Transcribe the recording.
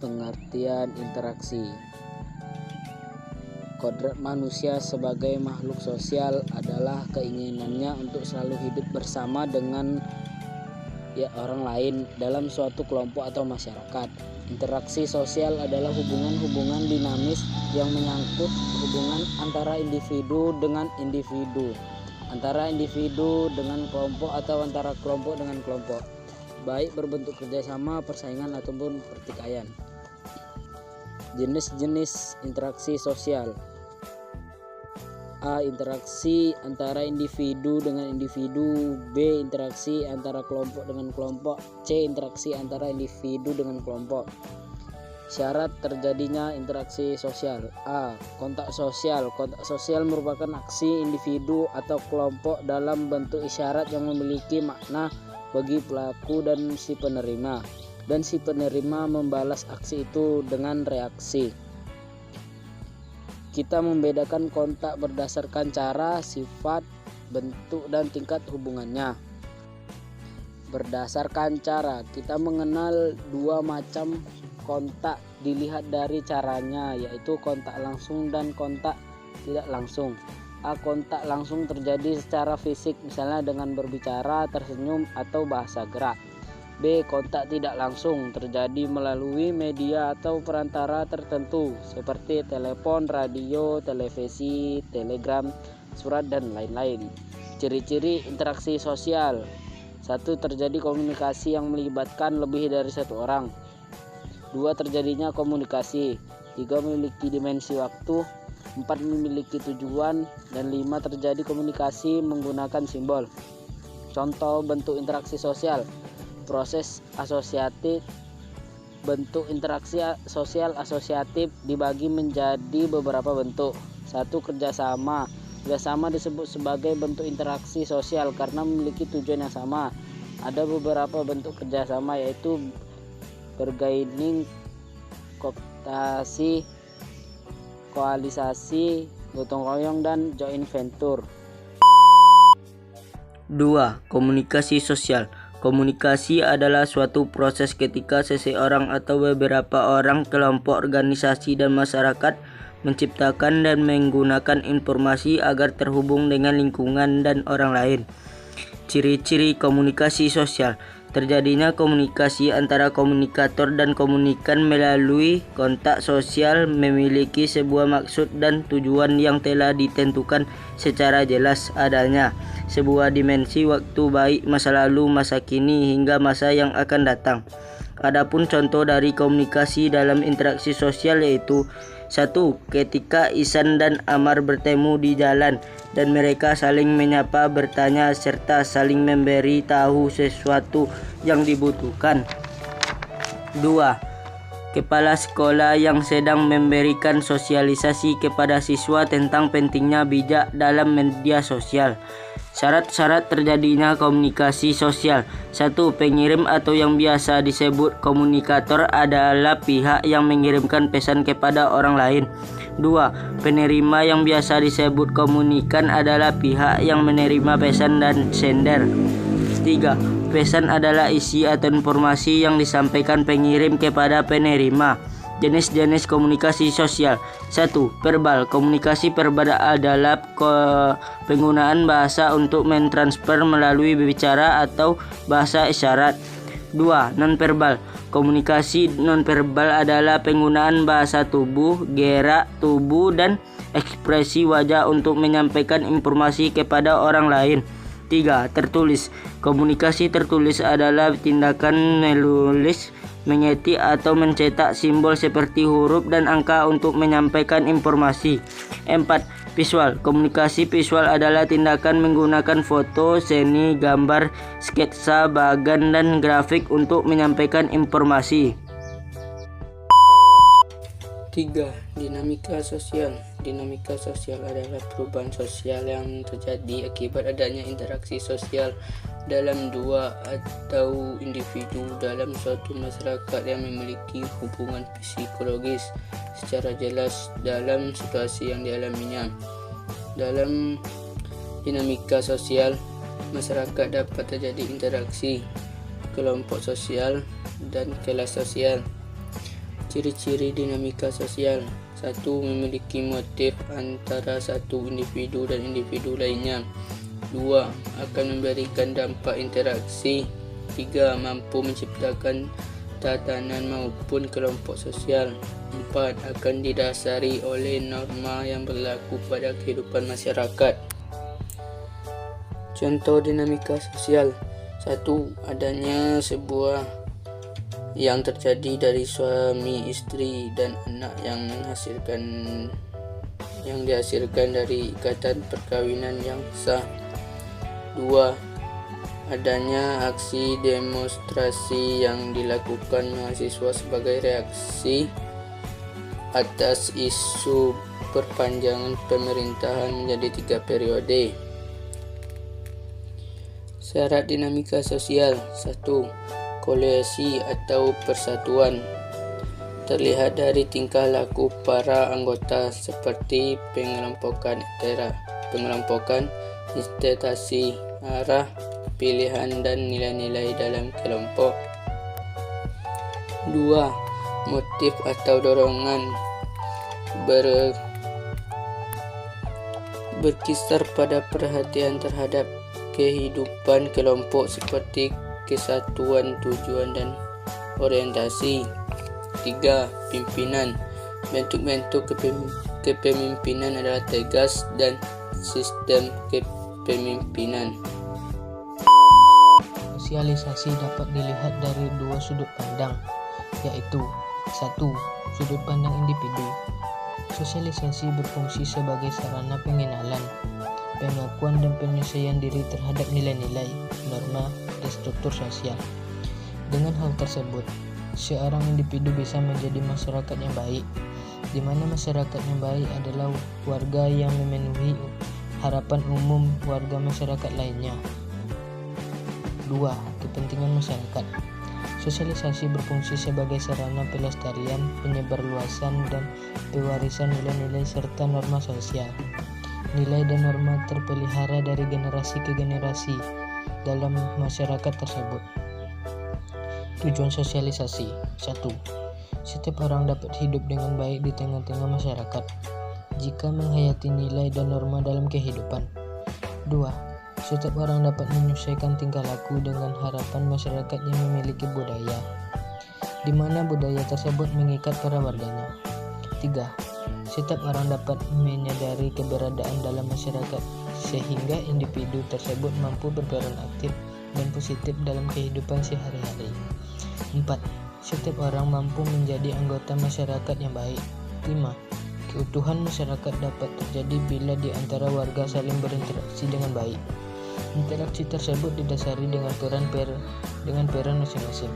Pengertian interaksi. Kodrat manusia sebagai makhluk sosial adalah keinginannya untuk selalu hidup bersama dengan orang lain dalam suatu kelompok atau masyarakat. Interaksi sosial adalah hubungan-hubungan dinamis yang menyangkut hubungan antara individu dengan individu, antara individu dengan kelompok atau antara kelompok dengan kelompok, baik berbentuk kerjasama, persaingan ataupun pertikaian. Jenis-jenis interaksi sosial. A. Interaksi antara individu dengan individu. B. Interaksi antara kelompok dengan kelompok. C. Interaksi antara individu dengan kelompok. Syarat terjadinya interaksi sosial. A. Kontak sosial. Kontak sosial merupakan aksi individu atau kelompok dalam bentuk isyarat yang memiliki makna bagi pelaku dan si penerima, dan si penerima membalas aksi itu dengan reaksi. Kita membedakan kontak berdasarkan cara, sifat, bentuk, dan tingkat hubungannya. Berdasarkan cara, kita mengenal dua macam kontak dilihat dari caranya, yaitu kontak langsung dan kontak tidak langsung. A. Kontak langsung terjadi secara fisik, misalnya dengan berbicara, tersenyum, atau bahasa gerak. B. Kontak tidak langsung terjadi melalui media atau perantara tertentu seperti telepon, radio, televisi, telegram, surat, dan lain-lain. Ciri-ciri interaksi sosial. 1. Terjadi komunikasi yang melibatkan lebih dari satu orang. 2. Terjadinya komunikasi. 3. Memiliki dimensi waktu. 4. Memiliki tujuan. Dan 5. Terjadi komunikasi menggunakan simbol. Contoh bentuk interaksi sosial. Proses asosiatif. Bentuk interaksi sosial asosiatif dibagi menjadi beberapa bentuk. 1. Kerjasama. Kerjasama disebut sebagai bentuk interaksi sosial karena memiliki tujuan yang sama. Ada beberapa bentuk kerjasama, yaitu bargaining, kooptasi, koalisasi, gotong royong, dan joint venture. 2. Komunikasi sosial. Komunikasi adalah suatu proses ketika seseorang atau beberapa orang, kelompok, organisasi, dan masyarakat menciptakan dan menggunakan informasi agar terhubung dengan lingkungan dan orang lain. Ciri-ciri komunikasi sosial. Terjadinya komunikasi antara komunikator dan komunikan melalui kontak sosial, memiliki sebuah maksud dan tujuan yang telah ditentukan secara jelas. Adanya sebuah dimensi waktu, baik masa lalu, masa kini, hingga masa yang akan datang. Adapun contoh dari komunikasi dalam interaksi sosial yaitu 1. Ketika Ihsan dan Amar bertemu di jalan dan mereka saling menyapa, bertanya, serta saling memberi tahu sesuatu yang dibutuhkan. 2. Kepala sekolah yang sedang memberikan sosialisasi kepada siswa tentang pentingnya bijak dalam media sosial. Syarat-syarat terjadinya komunikasi sosial. 1. Pengirim atau yang biasa disebut komunikator adalah pihak yang mengirimkan pesan kepada orang lain. 2. Penerima yang biasa disebut komunikan adalah pihak yang menerima pesan dan sender. 3. Pesan adalah isi atau informasi yang disampaikan pengirim kepada penerima. Jenis-jenis komunikasi sosial. 1. Verbal. Komunikasi verbal adalah penggunaan bahasa untuk mentransfer melalui bicara atau bahasa isyarat. 2. Nonverbal. Komunikasi nonverbal adalah penggunaan bahasa tubuh, gerak tubuh, dan ekspresi wajah untuk menyampaikan informasi kepada orang lain. 3. Tertulis. Komunikasi tertulis adalah tindakan menulis, mengetik atau mencetak simbol seperti huruf dan angka untuk menyampaikan informasi. 4. Visual. Komunikasi visual adalah tindakan menggunakan foto, seni, gambar, sketsa, bagan, dan grafik untuk menyampaikan informasi. 3. Dinamika sosial. Dinamika sosial adalah perubahan sosial yang terjadi akibat adanya interaksi sosial dalam dua atau individu dalam suatu masyarakat yang memiliki hubungan psikologis secara jelas dalam situasi yang dialaminya. Dalam dinamika sosial, masyarakat dapat terjadi interaksi kelompok sosial dan kelas sosial. Ciri-ciri dinamika sosial. 1. Memiliki motif antara satu individu dan individu lainnya. 2. Akan memberikan dampak interaksi. 3. Mampu menciptakan tatanan maupun kelompok sosial. 4. Akan didasari oleh norma yang berlaku pada kehidupan masyarakat. Contoh dinamika sosial. 1. Adanya sebuah yang terjadi dari suami istri dan anak yang dihasilkan dari ikatan perkawinan yang sah. 2. Adanya aksi demonstrasi yang dilakukan mahasiswa sebagai reaksi atas isu perpanjangan pemerintahan menjadi 3 periode. Syarat dinamika sosial. 1. Koalisi atau persatuan. Terlihat dari tingkah laku para anggota seperti pengelompokan investasi, arah, pilihan, dan nilai-nilai dalam kelompok. 2. Motif atau dorongan. Berkisar pada perhatian terhadap kehidupan kelompok seperti kesatuan tujuan dan orientasi. 3. Pimpinan. Bentuk-bentuk kepemimpinan adalah tegas dan sistem kepemimpinan. Sosialisasi dapat dilihat dari 2 sudut pandang, yaitu 1. Sudut pandang individu. Sosialisasi berfungsi sebagai sarana pengenalan, pengakuan dan penyesuaian diri terhadap nilai-nilai, norma, dan struktur sosial. Dengan hal tersebut, seorang individu bisa menjadi masyarakat yang baik, di mana masyarakat yang baik adalah warga yang memenuhi harapan umum warga masyarakat lainnya. 2. Kepentingan masyarakat. Sosialisasi berfungsi sebagai sarana pelestarian, penyebarluasan, dan pewarisan nilai-nilai serta norma sosial. Nilai dan norma terpelihara dari generasi ke generasi dalam masyarakat tersebut. Tujuan sosialisasi. 1. Setiap orang dapat hidup dengan baik di tengah-tengah masyarakat jika menghayati nilai dan norma dalam kehidupan. 2. Setiap orang dapat menyesuaikan tingkah laku dengan harapan masyarakat yang memiliki budaya, di mana budaya tersebut mengikat para warganya. 3. Setiap orang dapat menyadari keberadaan dalam masyarakat sehingga individu tersebut mampu berperan aktif dan positif dalam kehidupan sehari-hari. 4. Setiap orang mampu menjadi anggota masyarakat yang baik. 5. Keutuhan masyarakat dapat terjadi bila di antara warga saling berinteraksi dengan baik. Interaksi tersebut didasari dengan peran masing-masing.